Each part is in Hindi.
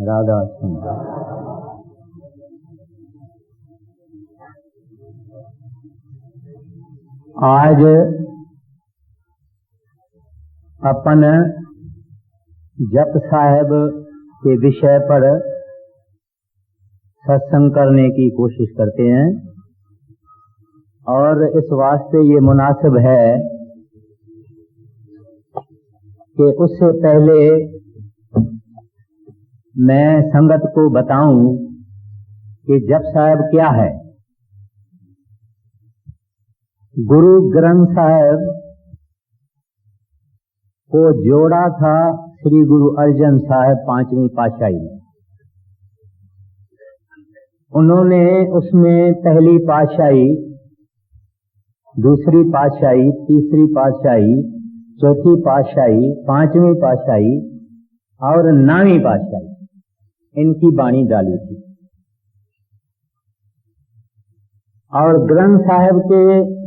राधा सुंदर। आज अपन जप साहेब के विषय पर सत्संग करने की कोशिश करते हैं और इस वास्ते ये मुनासिब है कि उससे पहले मैं संगत को बताऊं कि जप साहेब क्या है। गुरु ग्रंथ साहिब को जोड़ा था श्री गुरु अर्जन साहिब पांचवी पातशाही में। उन्होंने उसमें पहली पातशाही, दूसरी पातशाही, तीसरी पातशाही, चौथी पातशाही, पांचवी पातशाही और 9वीं पातशाही इनकी बाणी डाली थी। और ग्रंथ साहिब के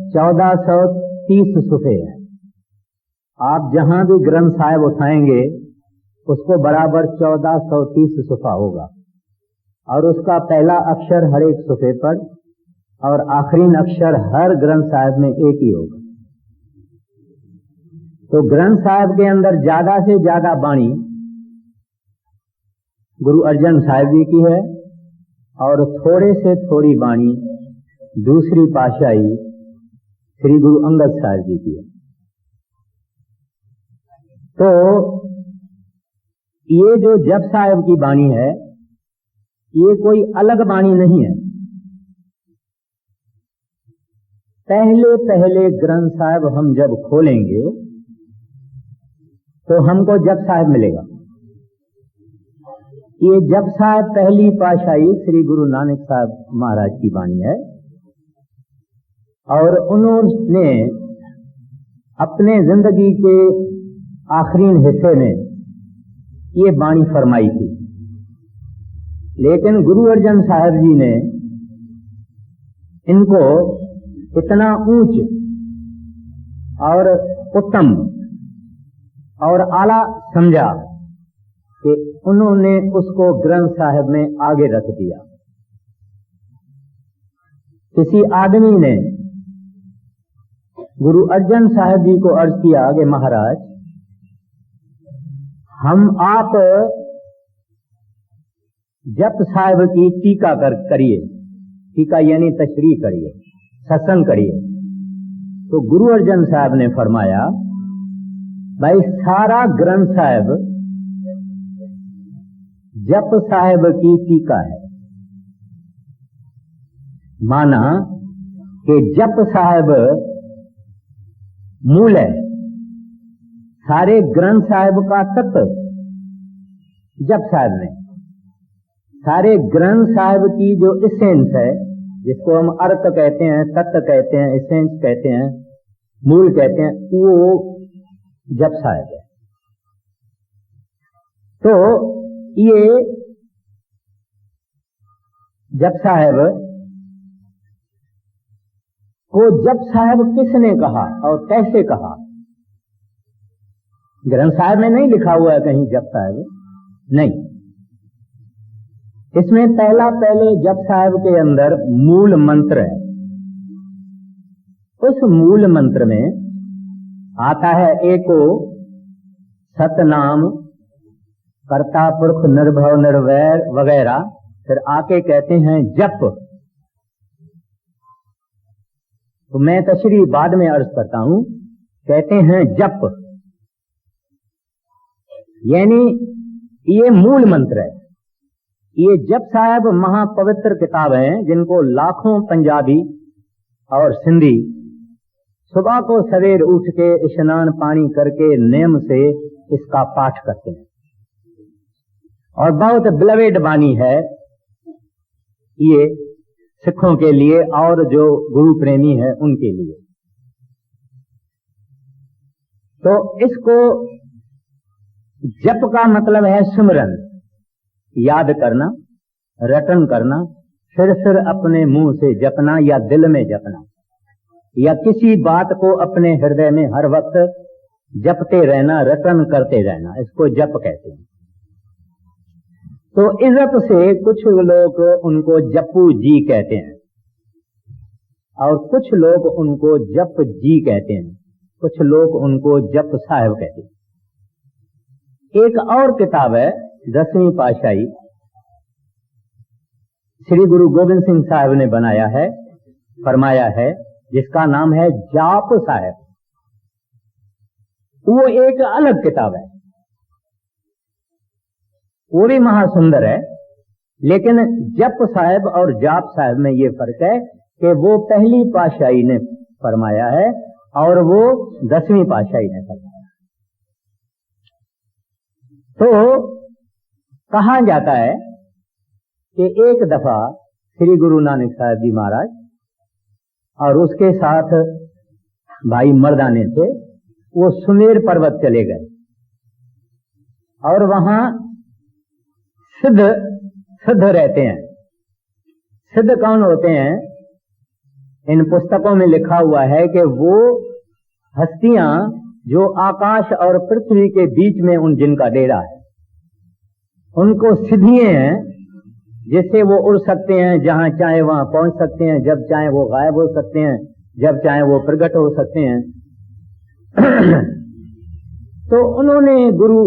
1430 सुफे हैं। आप जहां भी ग्रंथ साहिब उठाएंगे उसको बराबर 1430 सुफा होगा और उसका पहला अक्षर हर एक सुफे पर और आखिरी अक्षर हर ग्रंथ साहिब में एक ही होगा। तो ग्रंथ साहिब के अंदर ज्यादा से ज्यादा बाणी गुरु अर्जन साहिब जी की है और थोड़े से थोड़ी बाणी दूसरी पातशाही श्री गुरु अंगद साहिब जी की है। तो ये जो जप साहिब की बाणी है ये कोई अलग बाणी नहीं है। पहले पहले ग्रंथ साहिब हम जब खोलेंगे तो हमको जप साहिब मिलेगा। ये जप साहिब पहली पातशाही श्री गुरु नानक साहब महाराज की बाणी है और उन्होंने अपने जिंदगी के आखिरी हिस्से में ये बाणी फरमाई थी। लेकिन गुरु अर्जन साहब जी ने इनको इतना ऊंच और उत्तम और आला समझा कि उन्होंने उसको ग्रंथ साहिब में आगे रख दिया। किसी आदमी ने गुरु अर्जन साहब जी को अर्ज किया कि महाराज हम आप जप साहिब की टीका करिए, टीका यानी तशरीह करिए, सत्संग करिए। तो गुरु अर्जन साहब ने फरमाया भाई सारा ग्रंथ साहिब जप साहिब की टीका है। माना कि जप साहिब मूल है, सारे ग्रंथ साहिब का तत्व जप साहिब में, सारे ग्रंथ साहिब की जो एसेंस है, जिसको हम अर्थ कहते हैं, तत्व कहते हैं, एसेंस कहते हैं, मूल कहते हैं, वो जप साहिब है। तो ये जप साहिब को जप साहिब किसने कहा और कैसे कहा? ग्रंथ साहिब में नहीं लिखा हुआ है कहीं जप साहिब, नहीं। इसमें पहले जप साहिब के अंदर मूल मंत्र है। उस मूल मंत्र में आता है एको सतनाम कर्ता पुरख निर्भव निर्वैर वगैरह। फिर आके कहते हैं जप। तो मैं तशरीह बाद में अर्ज करता हूं। कहते हैं जप, यानी ये मूल मंत्र है। ये जप साहिब महापवित्र किताब है जिनको लाखों पंजाबी और सिंधी सुबह को सवेर उठ के स्नान पानी करके नियम से इसका पाठ करते हैं और बहुत बिलवेड बानी है ये सिखों के लिए और जो गुरु प्रेमी है उनके लिए। तो इसको जप का मतलब है सिमरन, याद करना, रटन करना, फिर अपने मुंह से जपना या दिल में जपना या किसी बात को अपने हृदय में हर वक्त जपते रहना, रटन करते रहना, इसको जप कहते हैं। तो इज्जत से कुछ लोग उनको जप्पू जी कहते हैं और कुछ लोग उनको जप जी कहते हैं, कुछ लोग उनको जप साहब कहते हैं। एक और किताब है 10वीं पातशाही, श्री गुरु गोविंद सिंह साहब ने बनाया है, फरमाया है, जिसका नाम है जाप साहब। वो एक अलग किताब है, वो भी महासुंदर है, लेकिन जप साहब और जाप साहब में ये फर्क है कि वो पहली पातशाही ने फरमाया है और वो 10वीं पातशाही ने फरमाया। तो कहा जाता है कि एक दफा श्री गुरु नानक साहब जी महाराज और उसके साथ भाई मर्दाने से वो सुमेर पर्वत चले गए और वहां सिद्ध रहते हैं। सिद्ध कौन होते हैं? इन पुस्तकों में लिखा हुआ है कि वो हस्तियां जो आकाश और पृथ्वी के बीच में उन जिनका डेरा है, उनको सिद्धियां हैं, जिससे वो उड़ सकते हैं, जहां चाहे वहां पहुंच सकते हैं, जब चाहे वो गायब हो सकते हैं, जब चाहे वो प्रकट हो सकते हैं। तो उन्होंने गुरु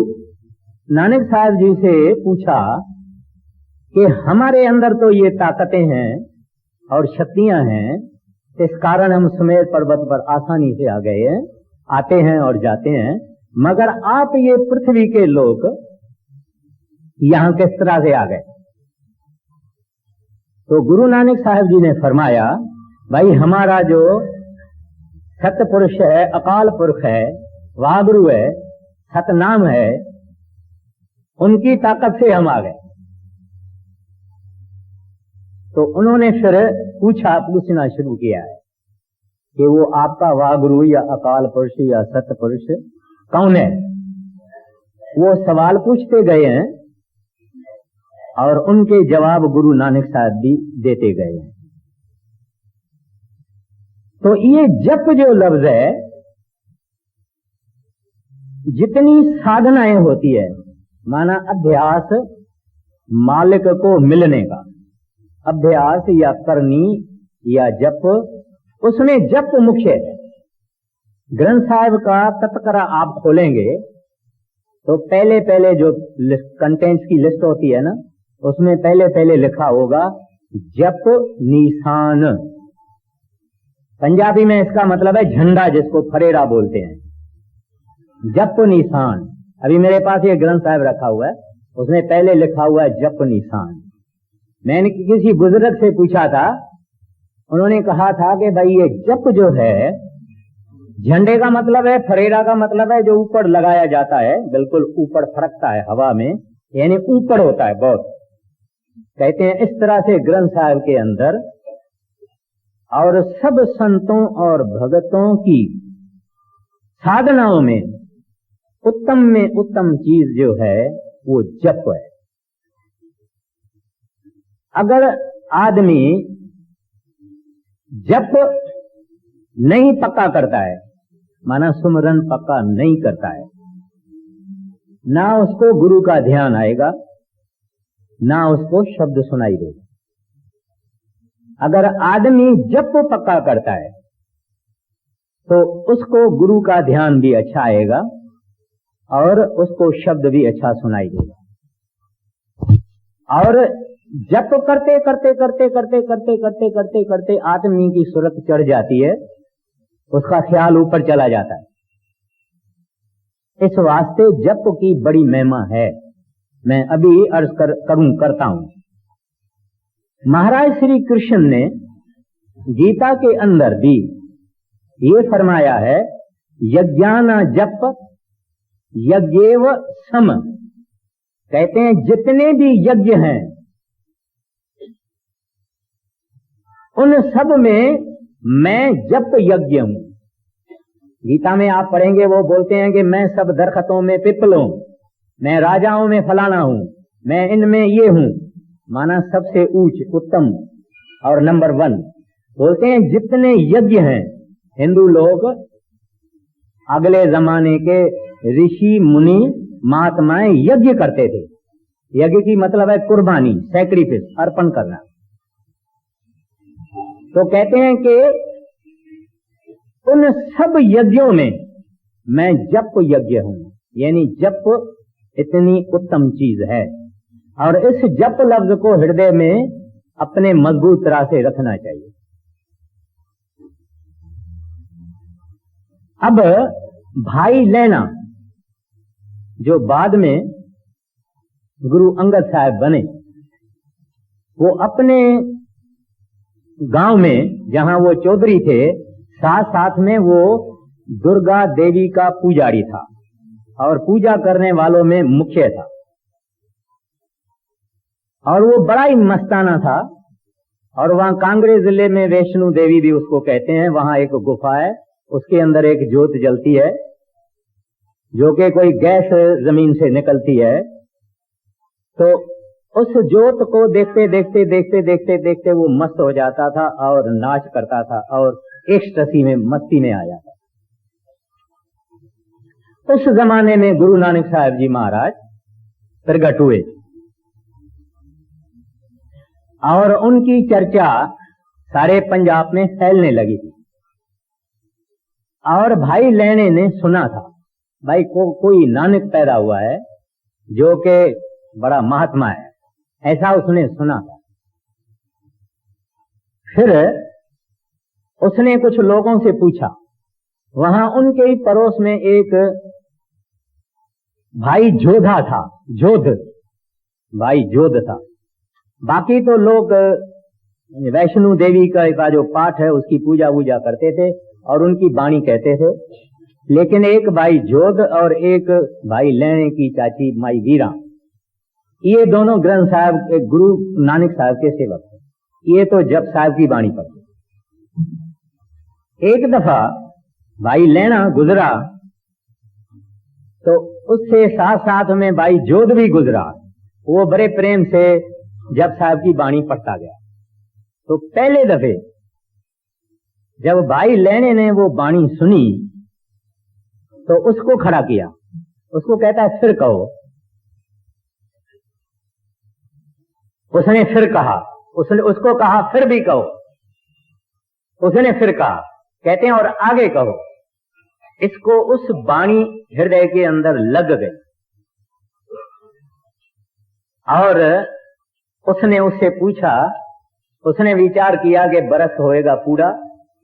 नानक साहब जी से पूछा कि हमारे अंदर तो ये ताकतें हैं और शक्तियां हैं, इस कारण हम सुमेर पर्वत पर आसानी से आ गए हैं, आते हैं और जाते हैं, मगर आप ये पृथ्वी के लोग यहां किस तरह से आ गए? तो गुरु नानक साहब जी ने फरमाया, भाई हमारा जो सतपुरुष है, अकाल पुरख है, वाहगुरु है, सतनाम है, उनकी ताकत से हम आ गए। तो उन्होंने फिर पूछना शुरू किया है कि वो आपका वाहगुरु या अकाल पुरुष या सतपुरुष कौन है? वो सवाल पूछते गए हैं और उनके जवाब गुरु नानक साहब भी देते गए हैं। तो ये जप जो लफ्ज है, जितनी साधनाएं होती है, माना अभ्यास मालिक को मिलने का, अभ्यास या करनी या जप, उसमें जप मुख्य है। ग्रंथ साहिब का तत्करा आप खोलेंगे तो पहले पहले जो कंटेंट्स की लिस्ट होती है ना, उसमें पहले पहले लिखा होगा जप निशान। पंजाबी में इसका मतलब है झंडा, जिसको फरेरा बोलते हैं, जप निशान। अभी मेरे पास ये ग्रंथ साहिब रखा हुआ है, उसमें पहले लिखा हुआ है जप निशान। मैंने किसी बुजुर्ग से पूछा था, उन्होंने कहा था कि भाई ये जप जो है, झंडे का मतलब है, फरेरा का मतलब है जो ऊपर लगाया जाता है, बिल्कुल ऊपर फरकता है हवा में, यानी ऊपर होता है बहुत। कहते हैं इस तरह से ग्रंथ साहिब के अंदर और सब संतों और भगतों की साधनाओं में उत्तम चीज जो है वो जप है। अगर आदमी जप नहीं पक्का करता है, माना सुमरन पक्का नहीं करता है, ना उसको गुरु का ध्यान आएगा, ना उसको शब्द सुनाई देगा। अगर आदमी जप पक्का करता है तो उसको गुरु का ध्यान भी अच्छा आएगा और उसको शब्द भी अच्छा सुनाई देगा। और जप करते करते करते करते करते करते करते करते आदमी की सूरत चढ़ जाती है, उसका ख्याल ऊपर चला जाता है। इस वास्ते जप की बड़ी महिमा है। मैं अभी अर्ज करता हूं। महाराज श्री कृष्ण ने गीता के अंदर भी ये फरमाया है, यज्ञाना जप यज्ञेव सम। कहते हैं जितने भी यज्ञ हैं उन सब में मैं जप यज्ञ हूं। गीता में आप पढ़ेंगे, वो बोलते हैं कि मैं सब दरख्तों में पिपल हूं, मैं राजाओं में फलाना हूं, मैं इनमें ये हूं, माना सबसे ऊंच उत्तम और नंबर 1। बोलते हैं जितने यज्ञ हैं, हिंदू लोग अगले जमाने के ऋषि मुनि महात्माएं यज्ञ करते थे, यज्ञ की मतलब है कुर्बानी, सैक्रिफिस, अर्पण करना। तो कहते हैं कि उन सब यज्ञों में मैं जप यज्ञ हूं, यानी जप इतनी उत्तम चीज है। और इस जप लफ्ज को हृदय में अपने मजबूत तरह से रखना चाहिए। अब भाई लैना जो बाद में गुरु अंगद साहब बने, वो अपने गांव में जहां वो चौधरी थे, साथ साथ में वो दुर्गा देवी का पुजारी था और पूजा करने वालों में मुख्य था। और वो बड़ा ही मस्ताना था। और वहां कांगड़े जिले में वैष्णो देवी भी उसको कहते हैं, वहां एक गुफा है, उसके अंदर एक ज्योत जलती है जो कि कोई गैस जमीन से निकलती है। तो उस ज्योत को देखते देखते देखते देखते देखते वो मस्त हो जाता था और नाच करता था और एक्सटसी में, मस्ती में आ जाता था। उस जमाने में गुरु नानक साहब जी महाराज प्रगट हुए और उनकी चर्चा सारे पंजाब में फैलने लगी थी। और भाई लैने ने सुना था, भाई कोई नानक पैदा हुआ है जो कि बड़ा महात्मा है, ऐसा उसने सुना था। फिर उसने कुछ लोगों से पूछा, वहां उनके ही पड़ोस में एक भाई जोधा था, भाई जोध था। बाकी तो लोग वैष्णो देवी का जो पाठ है उसकी पूजा वूजा करते थे और उनकी बाणी कहते थे। लेकिन एक भाई जोध और एक भाई लैने की चाची माई वीरा, ये दोनों ग्रंथ साहब गुरु नानक साहब के सेवक थे। ये तो जप साहब की बाणी पढ़ते। एक दफा भाई लैना गुजरा तो उससे साथ साथ में भाई जोध भी गुजरा। वो बड़े प्रेम से जप साहब की बाणी पढ़ता गया। तो पहले दफे जब भाई लैने ने वो बाणी सुनी तो उसको खड़ा किया, उसको कहता है फिर कहो। उसने फिर कहा, उसको कहा फिर भी कहो। उसने फिर कहा, कहते हैं और आगे कहो। इसको उस बाणी हृदय के अंदर लग गई और उसने उससे पूछा, उसने विचार किया कि बरस होएगा पूरा,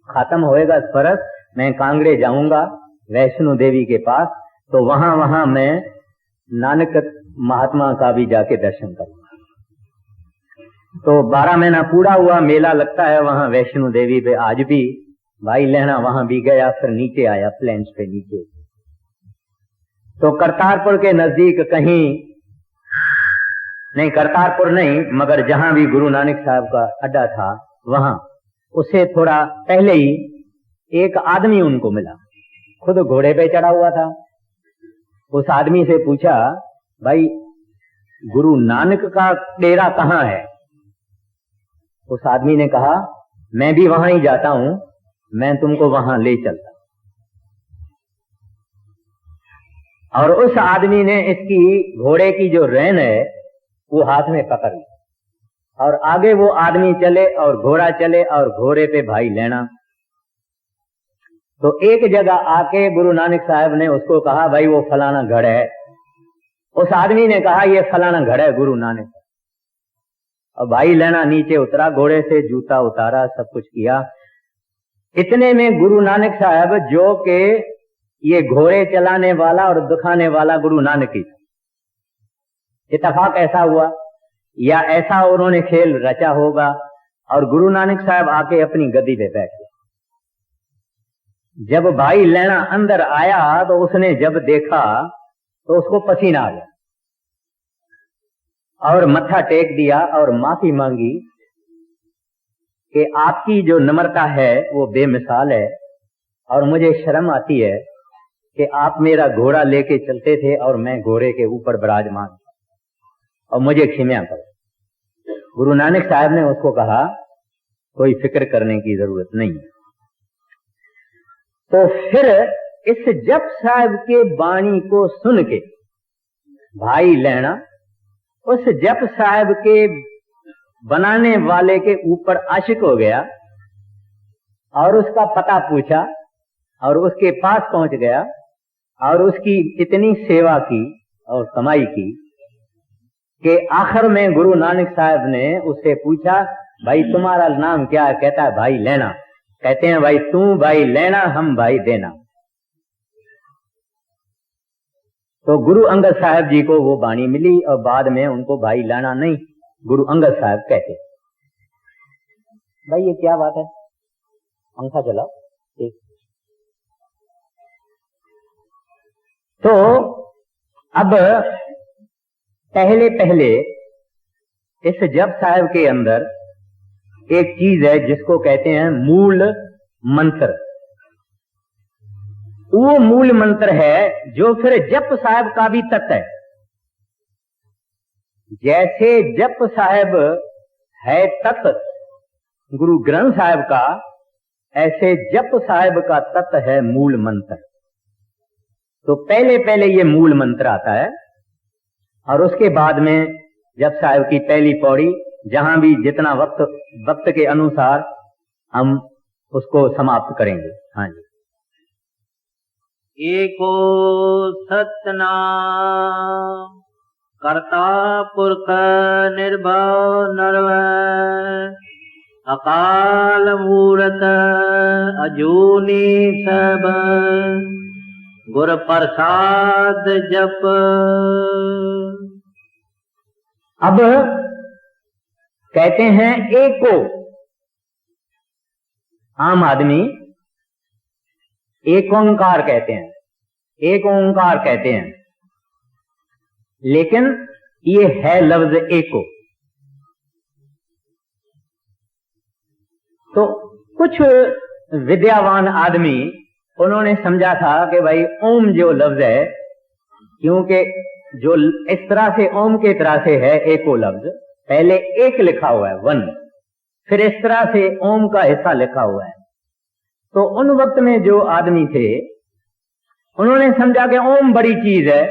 खत्म होएगा बरस, मैं कांगड़े जाऊंगा वैष्णो देवी के पास, तो वहां मैं नानक महात्मा का भी जाके दर्शन करूंगा। तो 12 महीना पूरा हुआ, मेला लगता है वहां वैष्णो देवी पे आज भी। भाई लहना वहां भी गया, फिर नीचे आया प्लेन्स पे नीचे। तो करतारपुर के नजदीक कहीं नहीं, करतारपुर नहीं, मगर जहां भी गुरु नानक साहब का अड्डा था वहां उससे थोड़ा पहले ही एक आदमी उनको मिला, खुद घोड़े पे चढ़ा हुआ था। उस आदमी से पूछा, भाई गुरु नानक का डेरा कहाँ है? उस आदमी ने कहा, मैं भी वहां ही जाता हूं, मैं तुमको वहां ले चलता। और उस आदमी ने इसकी घोड़े की जो रेन है वो हाथ में पकड़ ली और आगे वो आदमी चले और घोड़ा चले और घोड़े पे भाई लेना। तो एक जगह आके गुरु नानक साहब ने उसको कहा, भाई वो फलाना गढ़ है। उस आदमी ने कहा, ये फलाना गढ़ है गुरु नानक। और भाई लेना नीचे उतरा, घोड़े से जूता उतारा, सब कुछ किया। इतने में गुरु नानक साहब, जो के ये घोड़े चलाने वाला और दिखाने वाला गुरु नानक ही था। इत्तेफाक ऐसा हुआ या ऐसा उन्होंने खेल रचा होगा। और गुरु नानक साहब आके अपनी गद्दी पे बैठ गए। जब भाई लेना अंदर आया तो उसने जब देखा तो उसको पसीना आ गया और मत्था टेक दिया और माफी मांगी कि आपकी जो नम्रता है वो बेमिसाल है और मुझे शर्म आती है कि आप मेरा घोड़ा लेके चलते थे और मैं घोड़े के ऊपर विराजमान और मुझे क्षमा करो। गुरु नानक साहब ने उसको कहा, कोई फिक्र करने की जरूरत नहीं। तो फिर इस जप साहब के बाणी को सुन के भाई लेना उस जप साहब के बनाने वाले के ऊपर आशिक हो गया और उसका पता पूछा और उसके पास पहुंच गया और उसकी इतनी सेवा की और कमाई की कि आखिर में गुरु नानक साहब ने उससे पूछा, भाई तुम्हारा नाम क्या है? कहता है भाई लेना। कहते हैं भाई तू भाई लेना, हम भाई देना। तो गुरु अंगद साहब जी को वो वाणी मिली और बाद में उनको भाई लेना नहीं गुरु अंगद साहब कहते। भाई ये क्या बात है? पंखा चलाओ। ठीक। तो अब पहले पहले इस जप साहब के अंदर एक चीज है जिसको कहते हैं मूल मंत्र। वो मूल मंत्र है जो फिर जप साहब का भी तत्व है। जैसे जप साहब है तत्व गुरु ग्रंथ साहब का, ऐसे जप साहब का तत्व है मूल मंत्र। तो पहले पहले ये मूल मंत्र आता है और उसके बाद में जप साहब की पहली पौड़ी, जहां भी जितना वक्त के अनुसार हम उसको समाप्त करेंगे। हाँ जी। एको सतनाम कर्ता पुरख निर्भव निर्वैर अकाल मूरत अजूनी सब गुर प्रसाद जप। अब कहते हैं एको। आम आदमी एक ओंकार कहते हैं, एक ओंकार कहते हैं, लेकिन ये है लफ्ज एको। तो कुछ विद्यावान आदमी उन्होंने समझा था कि भाई ओम जो लफ्ज है, क्योंकि जो इस तरह से ओम के तरह से है एको लफ्ज, पहले एक लिखा हुआ है वन, फिर इस तरह से ओम का हिस्सा लिखा हुआ है। तो उन वक्त में जो आदमी थे उन्होंने समझा कि ओम बड़ी चीज है,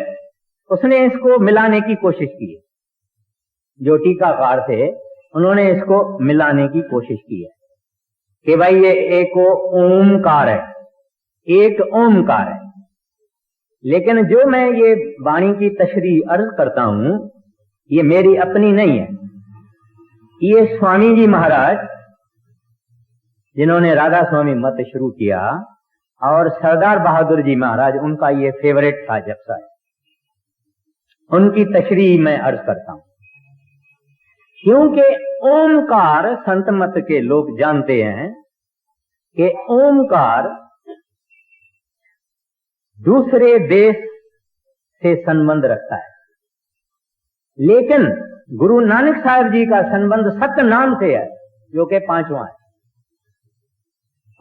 उसने इसको मिलाने की कोशिश की। जो टीकाकार थे उन्होंने इसको मिलाने की कोशिश की है कि भाई ये एक ओमकार है, एक ओमकार है। लेकिन जो मैं ये वाणी की तशरीह अर्ज करता हूं ये मेरी अपनी नहीं है, ये स्वामी जी महाराज जिन्होंने राधा स्वामी मत शुरू किया और सरदार बहादुर जी महाराज उनका ये फेवरेट था जप साहब, उनकी तशरीह मैं अर्ज करता हूं। क्योंकि ओमकार संत मत के लोग जानते हैं कि ओमकार दूसरे देश से संबंध रखता है, लेकिन गुरु नानक साहब जी का संबंध सत्य नाम से है जो कि पांचवा है,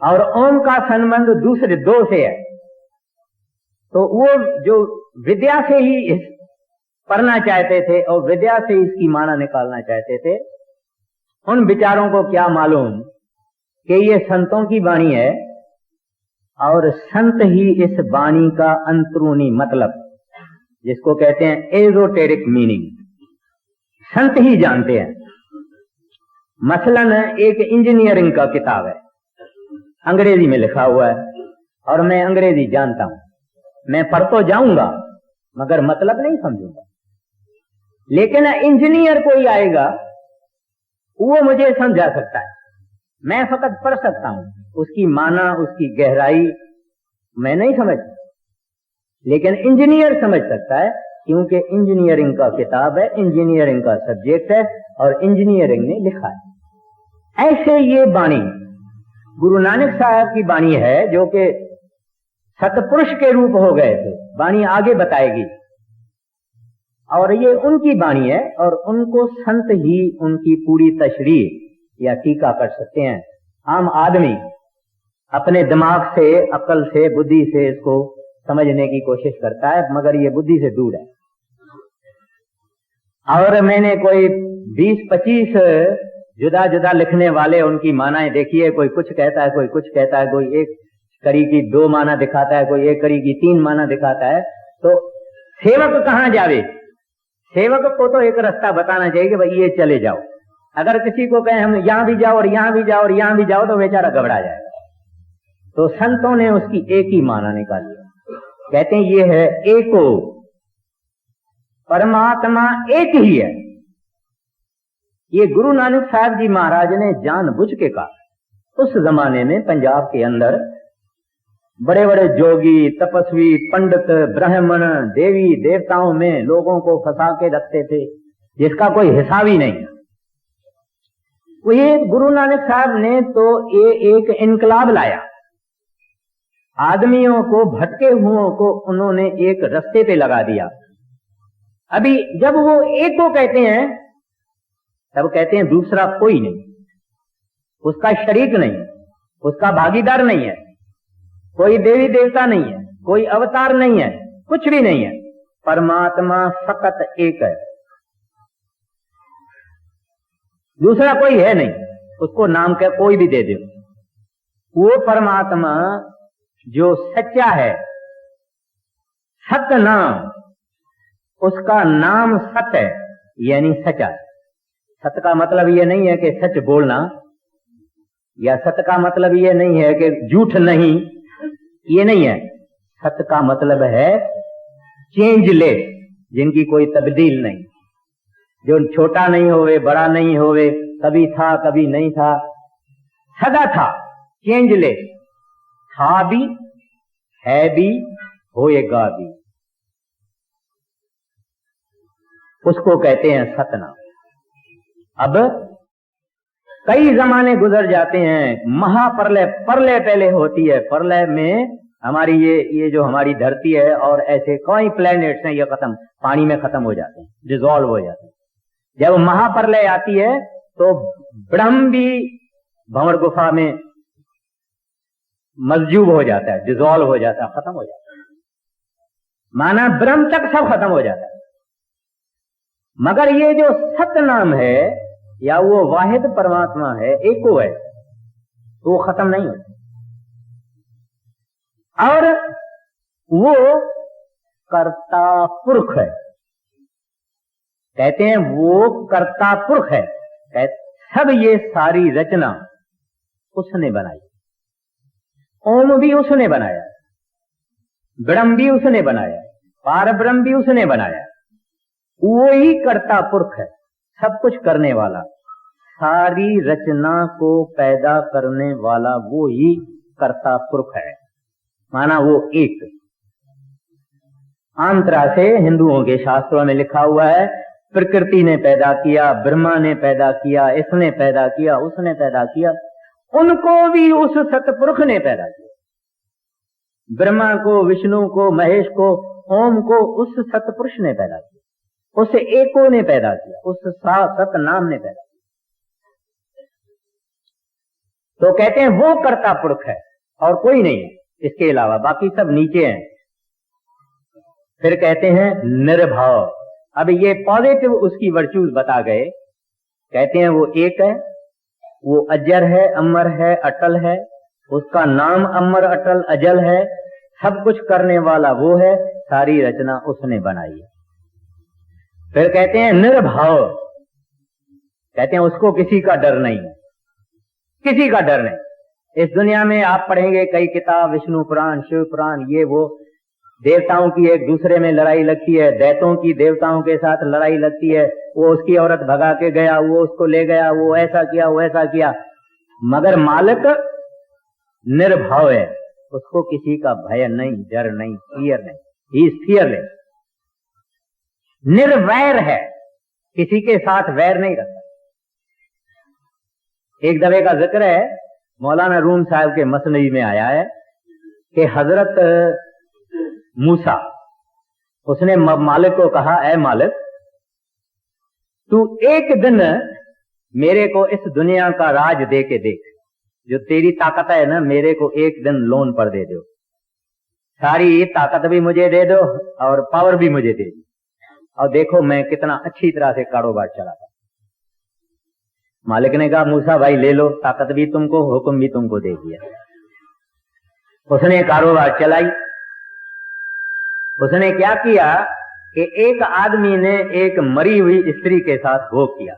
और ओम का संबंध दूसरे दो से है। तो वो जो विद्या से ही पढ़ना चाहते थे और विद्या से इसकी माना निकालना चाहते थे, उन विचारों को क्या मालूम कि ये संतों की वाणी है और संत ही इस वाणी का अंतरूनी मतलब, जिसको कहते हैं एजोटेरिक मीनिंग, संत ही जानते हैं। मसलन एक इंजीनियरिंग का किताब है, अंग्रेजी में लिखा हुआ है और मैं अंग्रेजी जानता हूं, मैं पढ़ तो जाऊंगा मगर मतलब नहीं समझूंगा। लेकिन इंजीनियर कोई आएगा वो मुझे समझा सकता है, मैं फकत पढ़ सकता हूं, उसकी माना उसकी गहराई मैं नहीं समझ, लेकिन इंजीनियर समझ सकता है, क्योंकि इंजीनियरिंग का किताब है, इंजीनियरिंग का सब्जेक्ट है और इंजीनियरिंग ने लिखा है। ऐसे ये वाणी गुरु नानक साहब की वाणी है जो कि सतपुरुष के रूप हो गए थे। वाणी आगे बताएगी और ये उनकी वाणी है और उनको संत ही उनकी पूरी तशरीह या टीका कर सकते हैं। आम आदमी अपने दिमाग से, अक्ल से, बुद्धि से इसको समझने की कोशिश करता है मगर ये बुद्धि से दूर है। और मैंने कोई 20-25 जुदा जुदा लिखने वाले उनकी मानाएं देखी है। कोई कुछ कहता है, कोई कुछ कहता है, कोई एक कड़ी की 2 माना दिखाता है, कोई एक कड़ी की 3 माना दिखाता है। तो सेवक कहां जावे? सेवक को तो एक रास्ता बताना चाहिए कि भाई ये चले जाओ। अगर किसी को कहें हम यहां भी जाओ और यहां भी जाओ और यहां भी जाओ तो बेचारा घबरा जाएगा। तो संतों ने उसकी एक ही माना निकाली, कहते हैं ये है एको, परमात्मा एक ही है। ये गुरु नानक साहब जी महाराज ने जानबूझ के कहा। उस जमाने में पंजाब के अंदर बड़े बड़े जोगी, तपस्वी, पंडित, ब्राह्मण, देवी देवताओं में लोगों को फंसा के रखते थे जिसका कोई हिसाब ही नहीं। वो ये गुरु नानक साहब ने तो ये एक इनकलाब लाया। आदमियों को, भटके हुओं को उन्होंने एक रास्ते पे लगा दिया। अभी जब वो एक को कहते हैं तब कहते हैं दूसरा कोई नहीं, उसका शरीक नहीं, उसका भागीदार नहीं है, कोई देवी देवता नहीं है, कोई अवतार नहीं है, कुछ भी नहीं है। परमात्मा फकत एक है, दूसरा कोई है नहीं। उसको नाम क्या कोई भी दे दो। वो परमात्मा जो सच्चा है, सत्य नाम, उसका नाम सत्य है, यानी सच्चा है। सत्य का मतलब ये नहीं है कि सच बोलना, या सत्य का मतलब ये नहीं है कि झूठ नहीं, ये नहीं है। सत्य का मतलब है चेंजलेस, जिनकी कोई तब्दील नहीं, जो छोटा नहीं होवे, बड़ा नहीं होवे, कभी था कभी नहीं था, सदा था, चेंजलेस, था भी, है भी, होएगा भी। उसको कहते हैं सतनाम। अब कई जमाने गुजर जाते हैं, महाप्रलय, प्रलय पहले होती है। प्रलय में हमारी ये जो हमारी धरती है और ऐसे कई प्लैनेट्स हैं, ये खत्म, पानी में खत्म हो जाते हैं, डिसॉल्व हो जाते हैं। जब महाप्रलय आती है तो ब्रह्म भी भंवर गुफा में मस्जूब हो जाता है, डिसॉल्व हो जाता है, खत्म हो जाता है। माना ब्रह्म तक सब खत्म हो जाता है। मगर ये जो सत्य नाम है या वो वाहिद परमात्मा है, एको है, तो वो खत्म नहीं होता। और वो कर्ता पुरुष है, कहते हैं वो कर्ता पुरुष है। सब ये सारी रचना उसने बनाई। ओम भी उसने बनाया, ब्रह्म भी उसने बनाया, पार ब्रह्म भी उसने बनाया। वो ही कर्ता पुरुष है, सब कुछ करने वाला, सारी रचना को पैदा करने वाला वो ही कर्ता पुरुष है। माना वो एक। आम तरह से हिंदुओं के शास्त्रों में लिखा हुआ है, प्रकृति ने पैदा किया, ब्रह्मा ने पैदा किया, इसने पैदा किया, उसने पैदा किया। उनको भी उस सतपुरुष ने पैदा किया। ब्रह्मा को, विष्णु को, महेश को, ओम को उस सतपुरुष ने पैदा किया, उस एको ने पैदा किया, उस सत नाम ने पैदा किया। तो कहते हैं वो कर्ता पुरुष है और कोई नहीं है इसके अलावा, बाकी सब नीचे हैं। फिर कहते हैं निर्भाव। अब ये पॉजिटिव उसकी वर्च्यूज बता गए। कहते हैं वो एक है, वो अजर है, अमर है, अटल है, उसका नाम अमर, अटल, अजल है, सब कुछ करने वाला वो है, सारी रचना उसने बनाई है। फिर कहते हैं निर्भाव। कहते हैं उसको किसी का डर नहीं है, किसी का डर नहीं। इस दुनिया में आप पढ़ेंगे कई किताब, विष्णु पुराण, शिव पुराण, ये वो, देवताओं की एक दूसरे में लड़ाई लगती है, दैत्यों की देवताओं के साथ लड़ाई लगती है, वो उसकी औरत भगा के गया, वो उसको ले गया, वो ऐसा किया, वो ऐसा किया। मगर मालिक निर्भव है, उसको किसी का भय नहीं, डर नहीं, फियर नहीं, ही इज फियरलेस। निर्वैर है, किसी के साथ वैर नहीं रखता। एक दफे का जिक्र है, मौलाना रूम साहब के मसनवी में आया है कि हजरत मूसा, उसने मालिक को कहा, ऐ मालिक, तू एक दिन मेरे को इस दुनिया का राज दे के देख, जो तेरी ताकत है ना, मेरे को एक दिन लोन पर दे दो, सारी ताकत भी मुझे दे दो और पावर भी मुझे दे दो, और देखो मैं कितना अच्छी तरह से कारोबार चलाता। मालिक ने कहा, मूसा भाई ले लो, ताकत भी तुमको, हुक्म भी तुमको दे दिया। उसने कारोबार चलाई। उसने क्या किया कि एक आदमी ने एक मरी हुई स्त्री के साथ भोग किया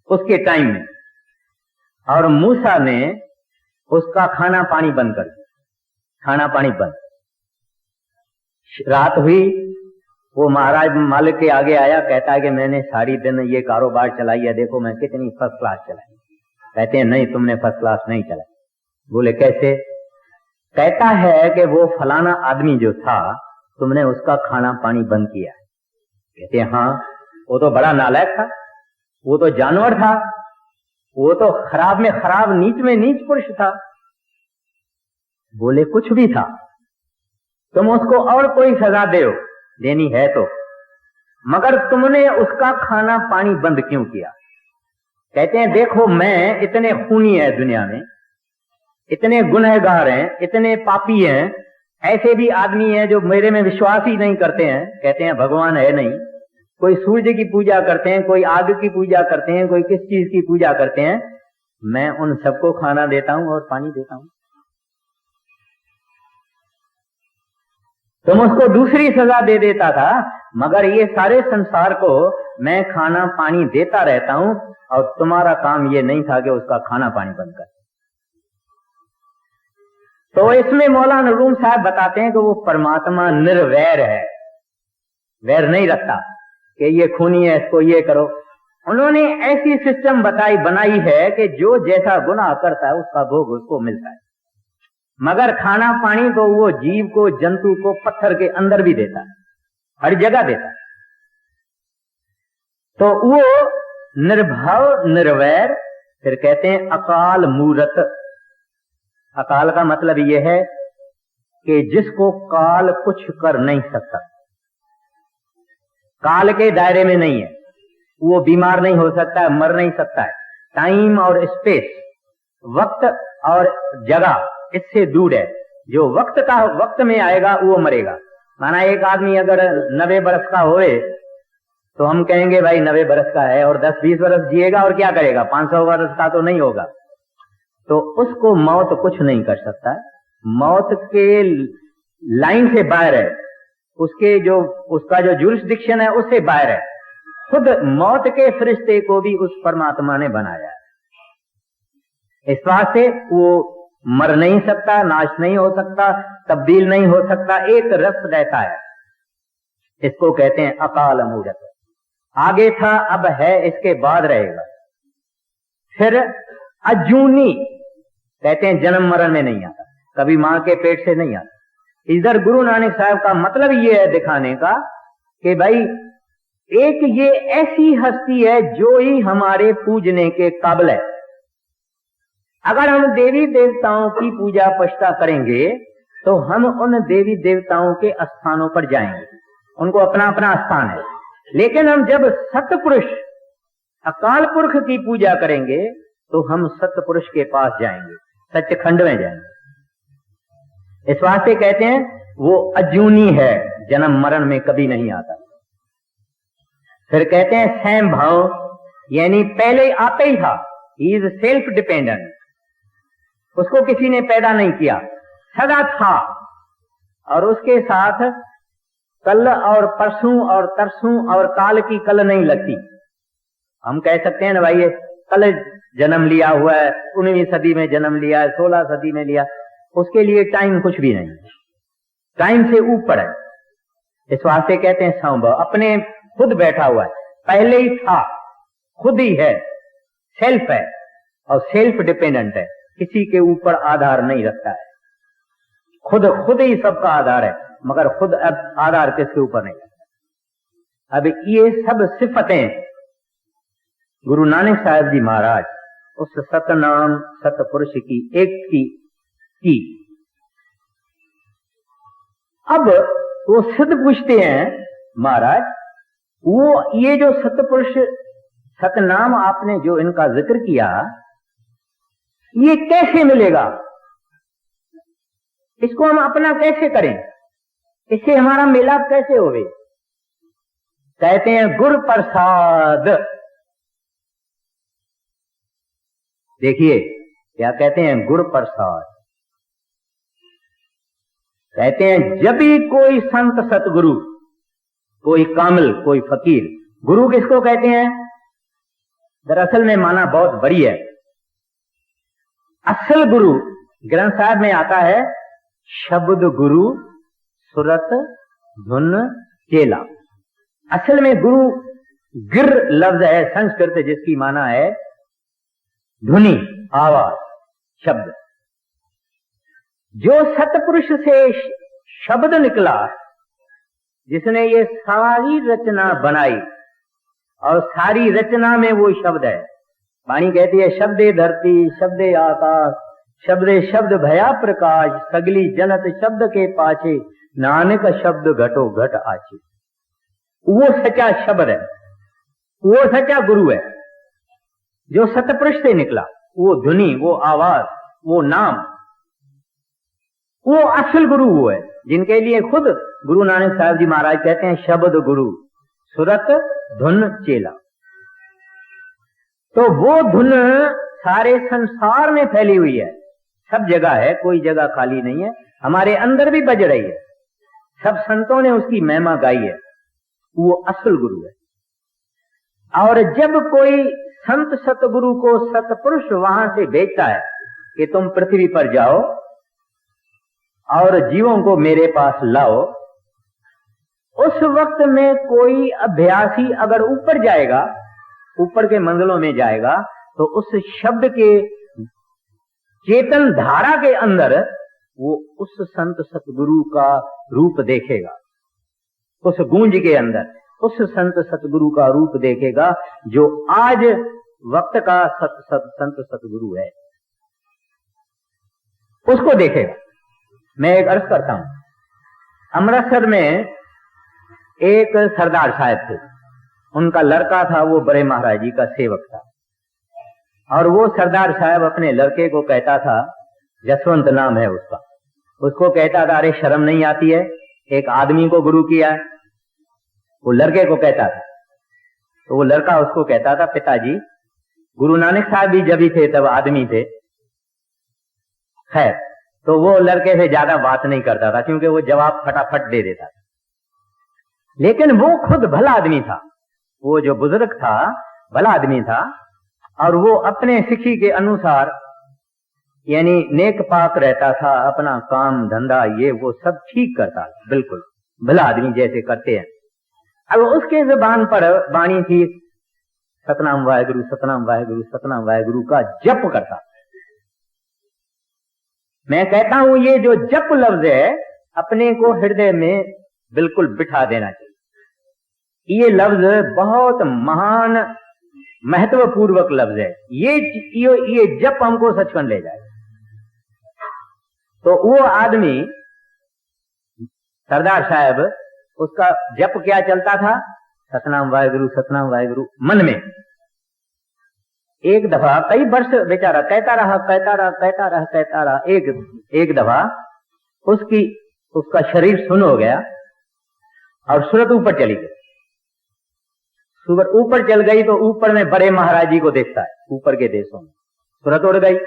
उसके टाइम में, और मूसा ने उसका खाना पानी बंद कर दिया, खाना पानी बंद। रात हुई, वो महाराज मालिक के आगे आया, कहता है कि मैंने सारी दिन ये कारोबार चलाई है, देखो मैं कितनी फर्स्ट क्लास चलाई। कहते हैं नहीं, तुमने फर्स्ट क्लास नहीं चलाई। बोले कैसे? कहता है कि वो फलाना आदमी जो था, तुमने उसका खाना पानी बंद किया। कहते हैं हाँ, वो तो बड़ा नालायक था, वो तो जानवर था, वो तो खराब में खराब, नीच में नीच पुरुष था। बोले कुछ भी था, तुम उसको और कोई सजा दो, देनी है तो, मगर तुमने उसका खाना पानी बंद क्यों किया? कहते हैं देखो, मैं इतने खूनी है दुनिया में, इतने गुनहगार हैं, इतने पापी हैं, ऐसे भी आदमी हैं जो मेरे में विश्वास ही नहीं करते हैं। कहते हैं भगवान है नहीं, कोई सूर्य की पूजा करते हैं, कोई आग की पूजा करते हैं, कोई किस चीज की पूजा करते हैं, मैं उन सबको खाना देता हूं और पानी देता हूं। तुम उसको दूसरी सजा दे देता था, मगर ये सारे संसार को मैं खाना पानी देता रहता हूं, और तुम्हारा काम ये नहीं था कि उसका खाना पानी बंद कर। तो इसमें मौलाना रूम साहब बताते हैं कि वो परमात्मा निर्वैर है, वैर नहीं रखता कि ये खूनी है, इसको ये करो। उन्होंने ऐसी सिस्टम बनाई है कि जो जैसा गुनाह करता है उसका भोग उसको मिलता है, मगर खाना पानी तो वो जीव को, जंतु को पत्थर के अंदर भी देता है, हर जगह देता है। तो वो निर्भव निर्वैर, फिर कहते हैं अकाल मूरत। अकाल का मतलब यह है कि जिसको काल कुछ कर नहीं सकता, काल के दायरे में नहीं है, वो बीमार नहीं हो सकता है, मर नहीं सकता है। टाइम और स्पेस, वक्त और जगह इससे दूर है। जो वक्त में आएगा वो मरेगा। माना एक आदमी अगर 90 बरस का होए तो हम कहेंगे भाई 90 बरस का है, और 10-20 बरस जिएगा और क्या करेगा, 500 बरस का तो नहीं होगा। तो उसको मौत कुछ नहीं कर सकता है, मौत के लाइन से बाहर है, उसका जो जुरिस्डिक्शन है उससे बाहर है। खुद मौत के फरिश्ते को भी उस परमात्मा ने बनाया है। इस बात से वो मर नहीं सकता, नाश नहीं हो सकता, तब्दील नहीं हो सकता, एक रस रहता है। इसको कहते हैं अकाल मूरत। आगे था, अब है, इसके बाद रहेगा। फिर अजूनी, कहते हैं जन्म मरण में नहीं आता, कभी मां के पेट से नहीं आता। इधर गुरु नानक साहब का मतलब ये है दिखाने का कि भाई एक ये ऐसी हस्ती है जो ही हमारे पूजने के काबिल है। अगर हम देवी देवताओं की पूजा पछता करेंगे तो हम उन देवी देवताओं के स्थानों पर जाएंगे, उनको अपना अपना स्थान है। लेकिन हम जब सतपुरुष अकाल पुरख की पूजा करेंगे तो हम सतपुरुष के पास जाएंगे, सचखंड में जाएंगे। इस वास्ते कहते हैं वो अजूनी है, जन्म मरण में कभी नहीं आता। फिर कहते हैं स्वयं भाव, यानी पहले आते ही था, ही इज सेल्फ डिपेंडेंट, उसको किसी ने पैदा नहीं किया, सदा था। और उसके साथ कल और परसों और तरसों और काल की कल नहीं लगती। हम कह सकते हैं ना भाई ये कल जन्म लिया हुआ है, 19वीं सदी में जन्म लिया है, 16 सदी में लिया, उसके लिए टाइम कुछ भी नहीं, टाइम से ऊपर है। इस वास्ते कहते हैं संभव, अपने खुद बैठा हुआ है, पहले ही था, खुद ही है, सेल्फ है और सेल्फ डिपेंडेंट है, किसी के ऊपर आधार नहीं रखता है। खुद ही सबका आधार है, मगर खुद अब आधार किसके ऊपर नहीं रखता। अब ये सब सिफतें गुरु नानक साहब जी महाराज उस सतनाम सतपुरुष की एक की। अब वो सिद्ध पूछते हैं महाराज, वो ये जो सतपुरुष सतनाम आपने जो इनका जिक्र किया, ये कैसे मिलेगा, इसको हम अपना कैसे करें, इससे हमारा मिलाप कैसे होवे? कहते हैं गुरु प्रसाद। देखिए क्या कहते हैं, गुरु प्रसाद। कहते हैं जब भी कोई संत सतगुरु कोई कामिल, कोई फकीर। गुरु किसको कहते हैं? दरअसल में माना बहुत बड़ी है। असल गुरु ग्रंथ साहब में आता है शब्द गुरु, सुरत, धुन, चेला। असल में गुरु गिर लफ्ज है संस्कृत, जिसकी माना है ध्वनि, आवाज, शब्द। जो सतपुरुष से शब्द निकला, जिसने ये सारी रचना बनाई, और सारी रचना में वो शब्द है। वाणी कहती है शब्दे धरती, शब्दे आकाश, शब्दे शब्द भया प्रकाश, सगली जनत शब्द के पाछे, नानक शब्द घटो घट आछे। वो सच्चा शब्द है, वो सच्चा गुरु है जो सतपुरुष से निकला। वो ध्वनि, वो आवाज, वो नाम, वो असल गुरु वो है, जिनके लिए खुद गुरु नानक साहब जी महाराज कहते हैं शब्द गुरु, सुरत, धुन, चेला। तो वो धुन सारे संसार में फैली हुई है, सब जगह है, कोई जगह खाली नहीं है, हमारे अंदर भी बज रही है। सब संतों ने उसकी महिमा गाई है। वो असल गुरु है। और जब कोई संत सतगुरु को सतपुरुष वहां से भेजता है कि तुम पृथ्वी पर जाओ और जीवों को मेरे पास लाओ, उस वक्त में कोई अभ्यासी अगर ऊपर जाएगा, ऊपर के मंडलों में जाएगा, तो उस शब्द के चेतन धारा के अंदर वो उस संत सतगुरु का रूप देखेगा। उस गूंज के अंदर उस संत सतगुरु का रूप देखेगा, जो आज वक्त का संत सतगुरु है, उसको देखेगा। मैं एक अर्ज करता हूं, अमृतसर में एक सरदार साहब थे, उनका लड़का था, वो बड़े महाराज जी का सेवक था। और वो सरदार साहब अपने लड़के को कहता था, जसवंत नाम है उसका, उसको कहता था अरे शर्म नहीं आती है, एक आदमी को गुरु किया है। वो लड़के को कहता था, तो वो लड़का उसको कहता था, पिताजी गुरु नानक साहब भी जब ही थे तब आदमी थे। खैर, तो वो लड़के से ज्यादा बात नहीं करता था, क्योंकि वो जवाब फटाफट दे देता था। लेकिन वो खुद भला आदमी था, वो जो बुजुर्ग था भला आदमी था, और वो अपने सिखी के अनुसार यानी नेक पाक रहता था, अपना काम धंधा ये वो सब ठीक करता था, बिल्कुल भला आदमी जैसे करते हैं। अब उसके जुबान पर वाणी थी सतनाम वाहेगुरु, सतनाम वाहेगुरु, सतनाम वाहेगुरु का जप करता। मैं कहता हूं ये जो जप लफ्ज है, अपने को हृदय में बिल्कुल बिठा देना चाहिए। ये लफ्ज बहुत महान महत्वपूर्वक लफ्ज है। ये जप हमको सचखंड ले जाए। तो वो आदमी सरदार साहब, उसका जप क्या चलता था? सतनाम वाहेगुरु, सतनाम वाहेगुरु मन में। एक दफा कई वर्ष बेचारा कहता रहा। एक दफा उसका शरीर सुन्न हो गया और सूरत ऊपर चली गई। सूरत ऊपर चल गई तो ऊपर में बड़े महाराज जी को देखता है, ऊपर के देशों में। सूरत उड़ गई।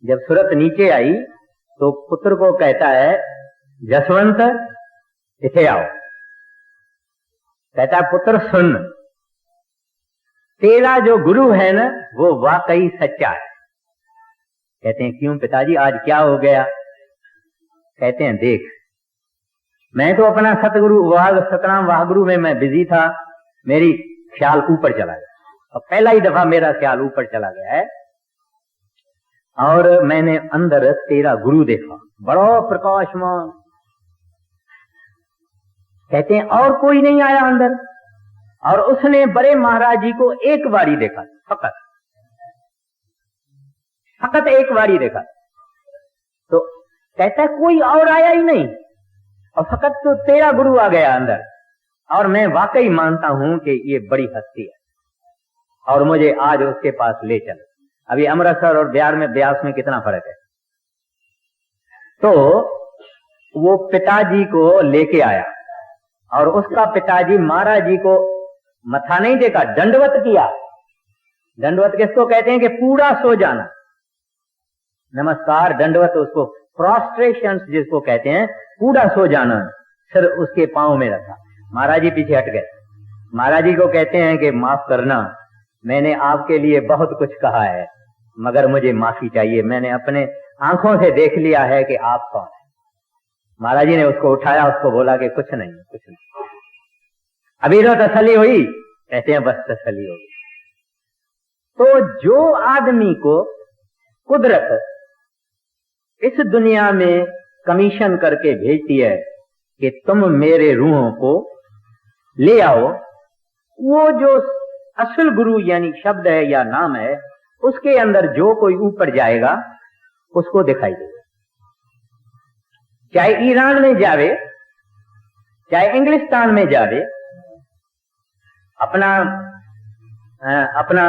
जब सूरत नीचे आई तो पुत्र को कहता है, जसवंत इथे आओ। कहता है, पुत्र सुन, तेरा जो गुरु है ना वो वाकई सच्चा है। कहते हैं, क्यों पिताजी, आज क्या हो गया? कहते हैं, देख, मैं तो अपना सतनाम वाहगुरु में मैं बिजी था, मेरी ख्याल ऊपर चला गया, और पहला ही दफा मेरा ख्याल ऊपर चला गया है, और मैंने अंदर तेरा गुरु देखा, बड़ा प्रकाशमान। कहते हैं, और कोई नहीं आया अंदर, और उसने बड़े महाराज जी को एक बारी देखा, फकत एक बारी देखा। तो कहता है, कोई और आया ही नहीं, और फकत तो तेरा गुरु आ गया अंदर, और मैं वाकई मानता हूं कि ये बड़ी हस्ती है, और मुझे आज उसके पास ले चलो। अभी अमृतसर और बिहार में ब्यास में कितना फर्क है। तो वो पिताजी को लेके आया, और उसका पिताजी महाराज जी को मथा नहीं देखा, दंडवत किया। दंडवत किसको कहते हैं? कि पूरा सो जाना, नमस्कार, दंडवत उसको, प्रोस्ट्रेशन जिसको कहते हैं, पूरा सो जाना, सिर उसके पांव में रखा। महाराज जी पीछे हट गए। महाराज जी को कहते हैं कि माफ करना, मैंने आपके लिए बहुत कुछ कहा है, मगर मुझे माफी चाहिए। मैंने अपने आंखों से देख लिया है कि आप कौन है। महाराज जी ने उसको उठाया, उसको बोला कि कुछ नहीं, कुछ नहीं। अभी तो तसल्ली हुई? कहते हैं बस तसल्ली हो गई। तो जो आदमी को कुदरत इस दुनिया में कमीशन करके भेजती है कि तुम मेरे रूहों को ले आओ, वो जो असल गुरु यानी शब्द है या नाम है, उसके अंदर जो कोई ऊपर जाएगा उसको दिखाई देगा। चाहे ईरान में जावे, चाहे इंग्लिस्तान में जावे, अपना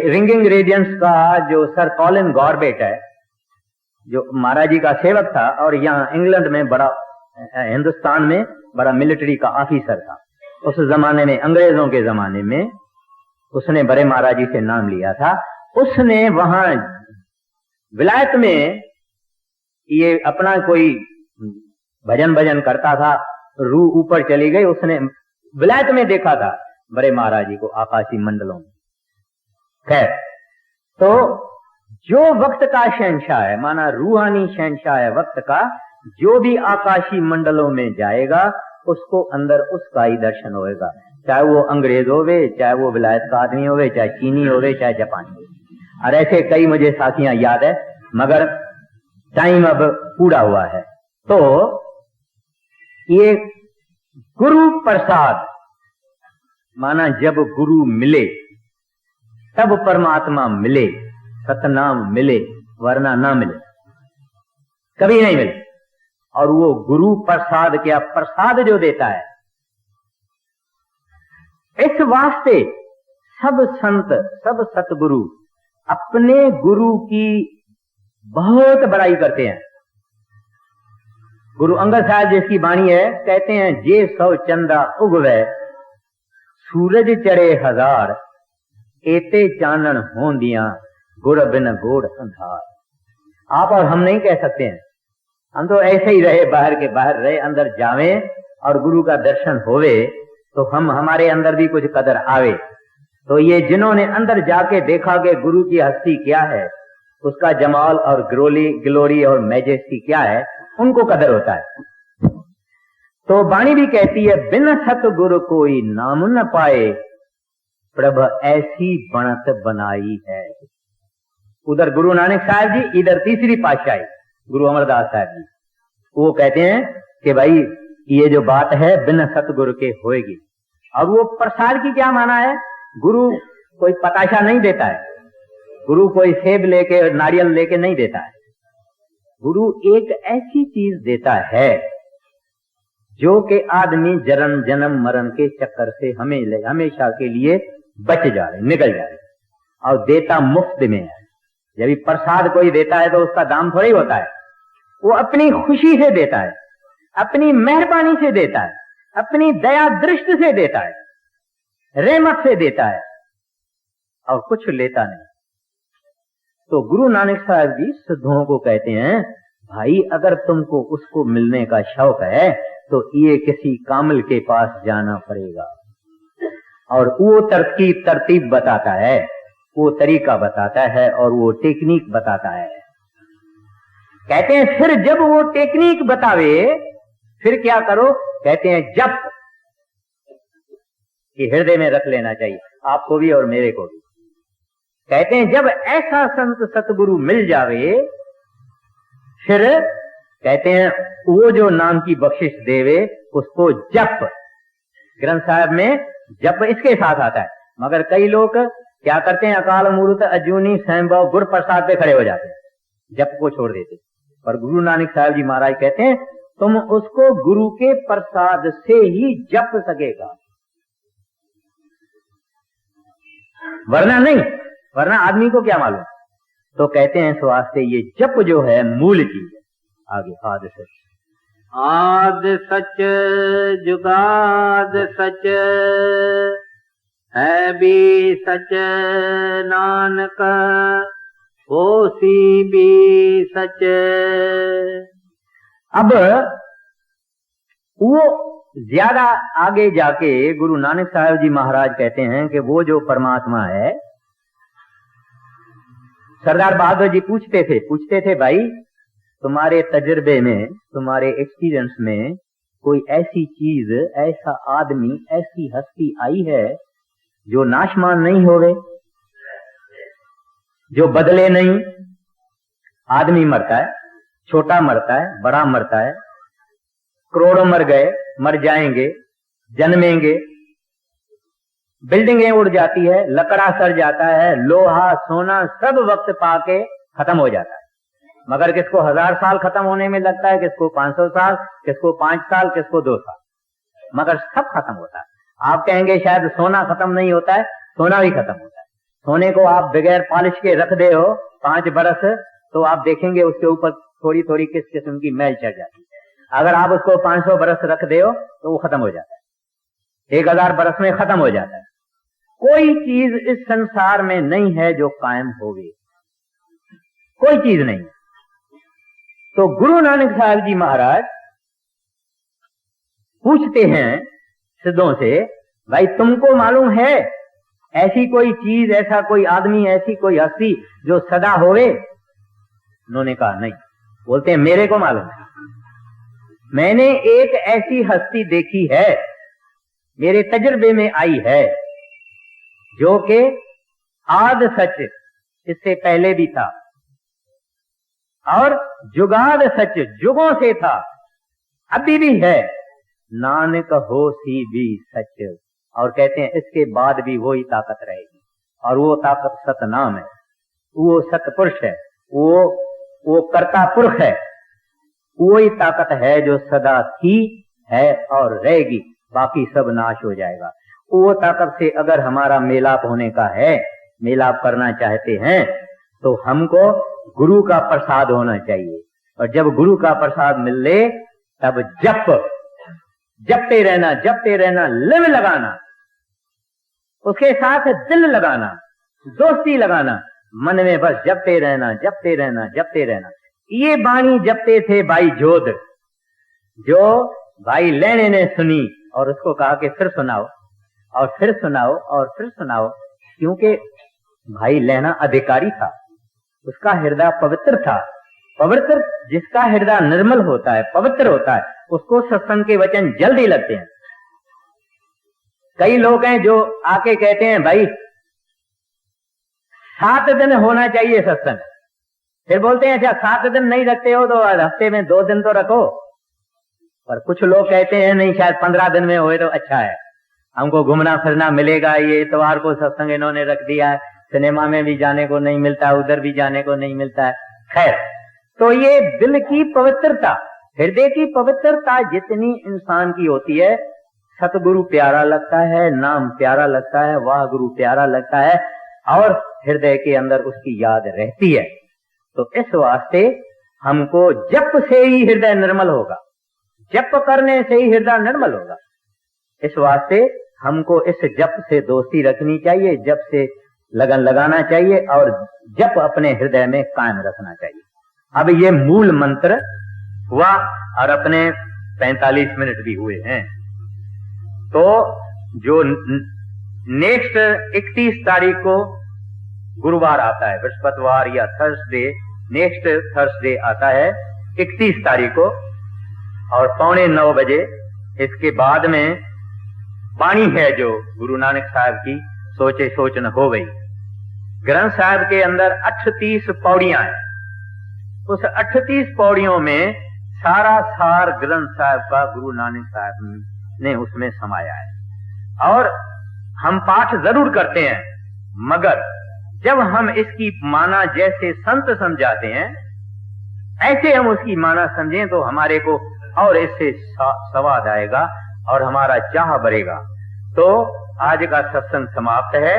रिंगिंग रेडियंस का जो सर कॉलिन गॉर्बेट है, जो महाराज जी का सेवक था और यहाँ इंग्लैंड में बड़ा, हिंदुस्तान में बड़ा मिलिट्री का ऑफिसर था। उस जमाने में, अंग्रेजों के जमाने में, उसने बड़े महाराज जी से नाम लिया था। उसने वहां विलायत में ये अपना कोई भजन करता था, रूह ऊपर चली गई। उसने विलायत में देखा था बड़े महाराज जी को आकाशीय मंडलों में। खैर, तो जो वक्त का शहंशाह है, माना रूहानी शहंशाह है वक्त का, जो भी आकाशीय मंडलों में जाएगा उसको अंदर उसका ही दर्शन होएगा। चाहे वो अंग्रेज होवे, चाहे वो विलायत का आदमी होवे, चाहे चीनी होवे, चाहे जापानी होवे। और ऐसे कई मुझे साखियां याद है, मगर टाइम अब पूरा हुआ है। तो ये गुरु प्रसाद, माना जब गुरु मिले तब परमात्मा मिले, सतनाम मिले, वरना ना मिले, कभी नहीं मिले। और वो गुरु प्रसाद, क्या प्रसाद जो देता है, इस वास्ते सब संत, सब सतगुरु अपने गुरु की बहुत बड़ाई करते हैं। गुरु अंगद साहब जिसकी वाणी है, कहते हैं जे सौ चंदा उगवे सूरज चढ़े हजार, एते चानन होंदियां गुर बिन गोड़ अंधार। आप और हम नहीं कह सकते हैं, हम तो ऐसे ही रहे, बाहर के बाहर रहे, अंदर जावें और गुरु का दर्शन होवे तो हम, हमारे अंदर भी कुछ कदर आवे। तो ये जिन्होंने अंदर जाके देखा कि गुरु की हस्ती क्या है, उसका जमाल और ग्लोरी और मैजेस्टी क्या है, उनको कदर होता है। तो वाणी भी कहती है, बिन सतगुरु कोई नाम न पाए, प्रभ ऐसी बनत बनाई है। उधर गुरु नानक साहब जी, इधर तीसरी पातशाही गुरु अमरदास साहब जी, वो कहते हैं कि भाई ये जो बात है बिन सतगुरु के होएगी। और वो प्रसाद की क्या माना है? गुरु कोई पताशा नहीं देता है, गुरु कोई सेब लेके नारियल लेके नहीं देता है। गुरु एक ऐसी चीज देता है जो कि आदमी जन्म मरण के चक्कर से हमेशा के लिए बच जाए, निकल जाए, और देता मुफ्त में है। जब भी प्रसाद कोई देता है तो उसका दाम थोड़ी होता है, वो अपनी खुशी से देता है, अपनी मेहरबानी से देता है, अपनी दया दृष्टि से देता है, रहमत से देता है, और कुछ लेता नहीं। तो गुरु नानक साहब जी सिद्धों को कहते हैं, भाई अगर तुमको उसको मिलने का शौक है तो ये किसी कामिल के पास जाना पड़ेगा। और वो तरतीब बताता है, वो तरीका बताता है, और वो टेक्निक बताता है। कहते हैं फिर जब वो टेक्निक बतावे फिर क्या करो? कहते हैं जप, ये हृदय में रख लेना चाहिए आपको भी और मेरे को भी। कहते हैं जब ऐसा संत सतगुरु मिल जावे, फिर कहते हैं वो जो नाम की बख्शिश देवे उसको जप। ग्रंथ साहब में जप इसके साथ आता है, मगर कई लोग क्या करते हैं, अकाल मूर्त अजूनी स्वयंभव गुर प्रसाद पे खड़े हो जाते हैं, जप को छोड़ देते। पर गुरु नानक साहब जी महाराज कहते हैं तुम उसको गुरु के प्रसाद से ही जप सकेगा, वरना नहीं, वरना आदमी को क्या मालूम। तो कहते हैं इस वास्ते ये जप जो है मूल चीज है। आगे आदि सच, आदि सच जुगाद सच, है भी सच नानक, होसी भी सच। अब वो ज्यादा आगे जाके गुरु नानक साहब जी महाराज कहते हैं कि वो जो परमात्मा है, सरदार बहादुर जी पूछते थे भाई तुम्हारे तजुर्बे में, तुम्हारे एक्सपीरियंस में कोई ऐसी चीज, ऐसा आदमी, ऐसी हस्ती आई है जो नाशमान नहीं होवे, जो बदले नहीं। आदमी मरता है, छोटा मरता है, बड़ा मरता है, करोड़ों मर गए, मर जाएंगे, जन्मेंगे, बिल्डिंगें उड़ जाती है, लकड़ा सड़ जाता है, लोहा सोना सब वक्त पाके खत्म हो जाता है। मगर किसको 1000 साल खत्म होने में लगता है, किसको 500 साल, किसको 5 साल, किसको 2 साल, मगर सब खत्म होता है। आप कहेंगे शायद सोना खत्म नहीं होता है, सोना भी खत्म होता है। सोने को आप बगैर पॉलिश के रख दे हो 5 बरस, तो आप देखेंगे उसके ऊपर थोड़ी थोड़ी किस किस्म की मैल चढ़ जाती है। अगर आप उसको 500 बरस रख दे हो तो वो खत्म हो जाता है, 1000 बरस में खत्म हो जाता है। कोई चीज इस संसार में नहीं है जो कायम होगी, कोई चीज नहीं। तो गुरु नानक साहब जी महाराज पूछते हैं सिद्धों से, भाई तुमको मालूम है ऐसी कोई चीज, ऐसा कोई आदमी, ऐसी कोई हस्ती जो सदा होवे? उन्होंने कहा नहीं। बोलते हैं मेरे को मालूम है, मैंने एक ऐसी हस्ती देखी है, मेरे तजुर्बे में आई है, जो कि आद सच, इससे पहले भी था, और जुगाद सच, जुगों से था, अभी भी है, नानक होसी भी सच। और कहते हैं इसके बाद भी वही ताकत रहेगी, और वो ताकत सतनाम है, वो सतपुरुष है, वो कर्ता पुरुष है, वही ताकत है जो सदा थी, है और रहेगी, बाकी सब नाश हो जाएगा। वो ताकत से अगर हमारा मेलाप होने का है, मेलाप करना चाहते हैं, तो हमको गुरु का प्रसाद होना चाहिए। और जब गुरु का प्रसाद मिल ले तब जपते रहना, लिव लगाना, उसके साथ दिल लगाना, दोस्ती लगाना, मन में बस जपते रहना। ये बाणी जपते थे भाई जोध, जो भाई लेने ने सुनी और उसको कहा कि फिर सुनाओ और फिर सुनाओ और फिर सुनाओ, क्योंकि भाई लेना अधिकारी था, उसका हृदय पवित्र था। पवित्र, जिसका हृदय निर्मल होता है, पवित्र होता है, उसको सत्संग के वचन जल्दी लगते हैं। कई लोग हैं जो आके कहते हैं भाई 7 दिन होना चाहिए सत्संग, फिर बोलते हैं अच्छा 7 दिन नहीं रखते हो तो हफ्ते में 2 दिन तो रखो। पर कुछ लोग कहते हैं नहीं, शायद 15 दिन में होए तो अच्छा है, हमको घूमना फिरना मिलेगा। ये इतवार को सत्संग इन्होंने रख दिया है, सिनेमा में भी जाने को नहीं मिलता, उधर भी जाने को नहीं मिलता है। खैर, तो ये दिल की पवित्रता, हृदय की पवित्रता जितनी इंसान की होती है, सतगुरु प्यारा लगता है, नाम प्यारा लगता है, वाह गुरु प्यारा लगता है, और हृदय के अंदर उसकी याद रहती है। तो इस वास्ते हमको जप से ही हृदय निर्मल होगा, जप करने से ही हृदय निर्मल होगा। इस वास्ते हमको इस जप से दोस्ती रखनी चाहिए, जप से लगन लगाना चाहिए, और जप अपने हृदय में कायम रखना चाहिए। अब ये मूल मंत्र हुआ और अपने 45 मिनट भी हुए हैं। तो जो नेक्स्ट 31 तारीख को गुरुवार आता है, बृहस्पतिवार या थर्सडे, नेक्स्ट थर्सडे आता है 31 तारीख को, और 8:45 बजे इसके बाद में वाणी है जो गुरु नानक साहब की सोचे सोचन हो गई। ग्रंथ साहब के अंदर 38 पौड़ियां हैं, उस 38 पौड़ियों में सारा सार ग्रंथ साहब का गुरु नानक साहब ने उसमें समाया है। और हम पाठ जरूर करते हैं, मगर जब हम इसकी माना जैसे संत समझाते हैं, ऐसे हम उसकी माना समझें तो हमारे को और इससे स्वाद आएगा और हमारा चाह बढ़ेगा। तो आज का सत्संग समाप्त है।